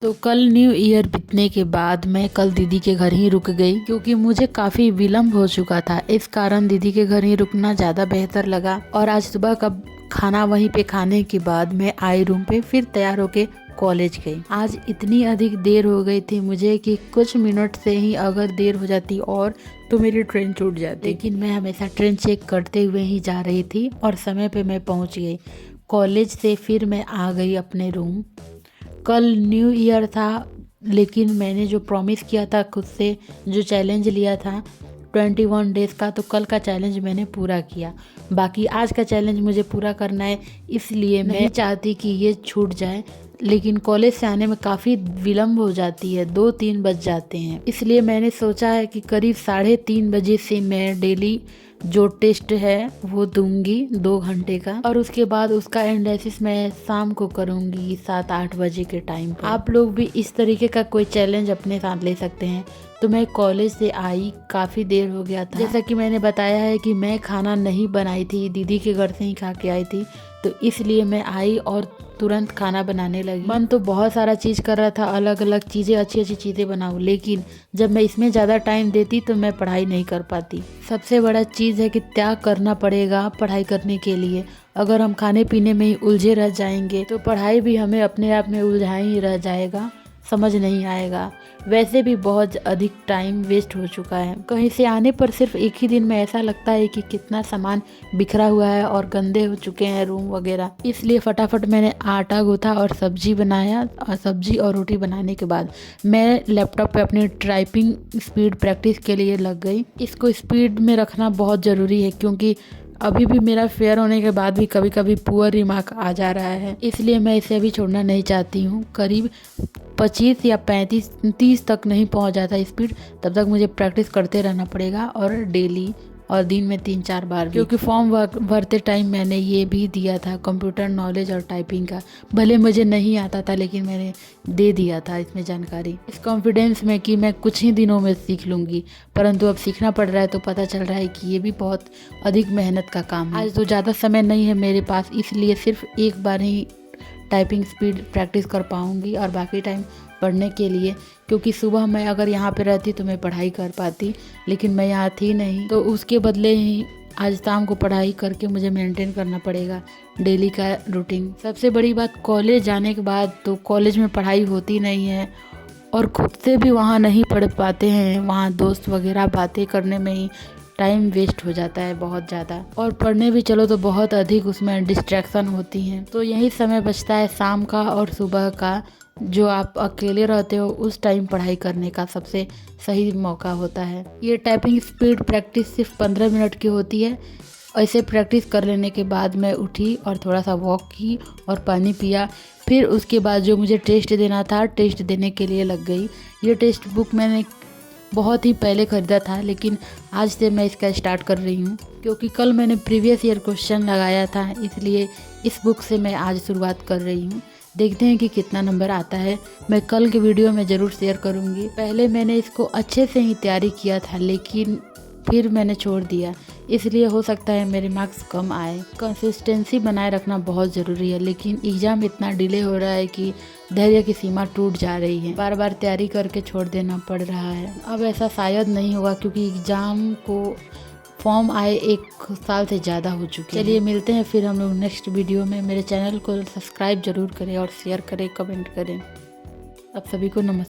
तो कल new year बीतने के बाद मैं कल दीदी के घर ही रुक गई क्योंकि मुझे काफ़ी विलम्ब हो चुका था। इस कारण दीदी के घर ही रुकना ज़्यादा बेहतर लगा और आज सुबह का खाना वहीं पे खाने के बाद मैं आई रूम पे, फिर तैयार होके कॉलेज गई। आज इतनी अधिक देर हो गई थी मुझे कि कुछ मिनट से ही अगर देर हो जाती और तो मेरी ट्रेन छूट जाती, लेकिन मैं हमेशा ट्रेन चेक करते हुए ही जा रही थी और समय पे मैं पहुंच गई कॉलेज से। फिर मैं आ गई अपने रूम। कल न्यू ईयर था, लेकिन मैंने जो प्रॉमिस किया था खुद से, जो चैलेंज लिया था 21 डेज़ का, तो कल का चैलेंज मैंने पूरा किया। बाकी आज का चैलेंज मुझे पूरा करना है, इसलिए मैं चाहती कि ये छूट जाए, लेकिन कॉलेज से आने में काफ़ी विलम्ब हो जाती है, 2-3 बज जाते हैं। इसलिए मैंने सोचा है कि करीब 3:30 बजे से मैं डेली जो टेस्ट है वो दूंगी 2 घंटे का, और उसके बाद उसका एनालिसिस मैं शाम को करूंगी 7-8 बजे के टाइम पर। आप लोग भी इस तरीके का कोई चैलेंज अपने साथ ले सकते हैं। तो मैं कॉलेज से आई, काफ़ी देर हो गया था। जैसा कि मैंने बताया है कि मैं खाना नहीं बनाई थी, दीदी के घर से ही खा के आई थी, तो इसलिए मैं आई और तुरंत खाना बनाने लगी। मन तो बहुत सारा चीज़ कर रहा था, अलग अलग चीज़ें, अच्छी अच्छी चीज़ें बनाऊँ, लेकिन जब मैं इसमें ज़्यादा टाइम देती तो मैं पढ़ाई नहीं कर पाती। सबसे बड़ा चीज़ है कि त्याग करना पड़ेगा पढ़ाई करने के लिए। अगर हम खाने पीने में ही उलझे रह जाएंगे तो पढ़ाई भी हमें अपने आप में उलझा ही रह जाएगा, समझ नहीं आएगा। वैसे भी बहुत अधिक टाइम वेस्ट हो चुका है। कहीं से आने पर सिर्फ एक ही दिन में ऐसा लगता है कि कितना सामान बिखरा हुआ है और गंदे हो चुके हैं रूम वगैरह। इसलिए फटाफट मैंने आटा गूथा और सब्जी बनाया, और सब्जी और रोटी बनाने के बाद मैं लैपटॉप पे अपनी टाइपिंग स्पीड प्रैक्टिस के लिए लग गई। इसको स्पीड में रखना बहुत ज़रूरी है क्योंकि अभी भी मेरा फेयर होने के बाद भी कभी कभी पुअर रिमार्क आ जा रहा है, इसलिए मैं इसे अभी छोड़ना नहीं चाहती हूँ। करीब 25 या 35-30 तक नहीं पहुँच जाता स्पीड, तब तक मुझे प्रैक्टिस करते रहना पड़ेगा, और डेली और दिन में 3-4 बार भी। क्योंकि फॉर्म भरते टाइम मैंने ये भी दिया था कंप्यूटर नॉलेज और टाइपिंग का, भले मुझे नहीं आता था लेकिन मैंने दे दिया था इसमें जानकारी, इस कॉन्फिडेंस में कि मैं कुछ ही दिनों में सीख लूँगी। परंतु अब सीखना पड़ रहा है तो पता चल रहा है कि ये भी बहुत अधिक मेहनत का काम है। आज तो ज़्यादा समय नहीं है मेरे पास, इसलिए सिर्फ एक बार ही टाइपिंग स्पीड प्रैक्टिस कर पाऊँगी और बाकी टाइम पढ़ने के लिए, क्योंकि सुबह मैं अगर यहाँ पे रहती तो मैं पढ़ाई कर पाती, लेकिन मैं यहाँ थी नहीं, तो उसके बदले ही आज शाम को पढ़ाई करके मुझे मेंटेन करना पड़ेगा डेली का रूटीन। सबसे बड़ी बात, कॉलेज जाने के बाद तो कॉलेज में पढ़ाई होती नहीं है और खुद से भी वहाँ नहीं पढ़ पाते हैं, वहाँ दोस्त वगैरह बातें करने में ही टाइम वेस्ट हो जाता है बहुत ज़्यादा, और पढ़ने भी चलो तो बहुत अधिक उसमें डिस्ट्रैक्शन होती हैं। तो यही समय बचता है शाम का और सुबह का, जो आप अकेले रहते हो उस टाइम पढ़ाई करने का सबसे सही मौका होता है। ये टाइपिंग स्पीड प्रैक्टिस सिर्फ 15 मिनट की होती है। ऐसे प्रैक्टिस कर लेने के बाद मैं उठी और थोड़ा सा वॉक की और पानी पिया। फिर उसके बाद जो मुझे टेस्ट देना था, टेस्ट देने के लिए लग गई। ये टेस्ट बुक मैंने बहुत ही पहले ख़रीदा था, लेकिन आज से मैं इसका स्टार्ट कर रही हूँ क्योंकि कल मैंने प्रीवियस ईयर क्वेश्चन लगाया था, इसलिए इस बुक से मैं आज शुरुआत कर रही हूँ। देखते हैं कि कितना नंबर आता है, मैं कल के वीडियो में ज़रूर शेयर करूँगी। पहले मैंने इसको अच्छे से ही तैयारी किया था, लेकिन फिर मैंने छोड़ दिया, इसलिए हो सकता है मेरे मार्क्स कम आए। कंसिस्टेंसी बनाए रखना बहुत ज़रूरी है, लेकिन एग्ज़ाम इतना डिले हो रहा है कि धैर्य की सीमा टूट जा रही है। बार बार तैयारी करके छोड़ देना पड़ रहा है। अब ऐसा शायद नहीं होगा क्योंकि एग्ज़ाम को फॉर्म आए 1 साल से ज़्यादा हो चुके हैं। चलिए मिलते हैं फिर हम लोग नेक्स्ट वीडियो में। मेरे चैनल को सब्सक्राइब जरूर करें और शेयर करें, कमेंट करें। आप सभी को नमस्कार।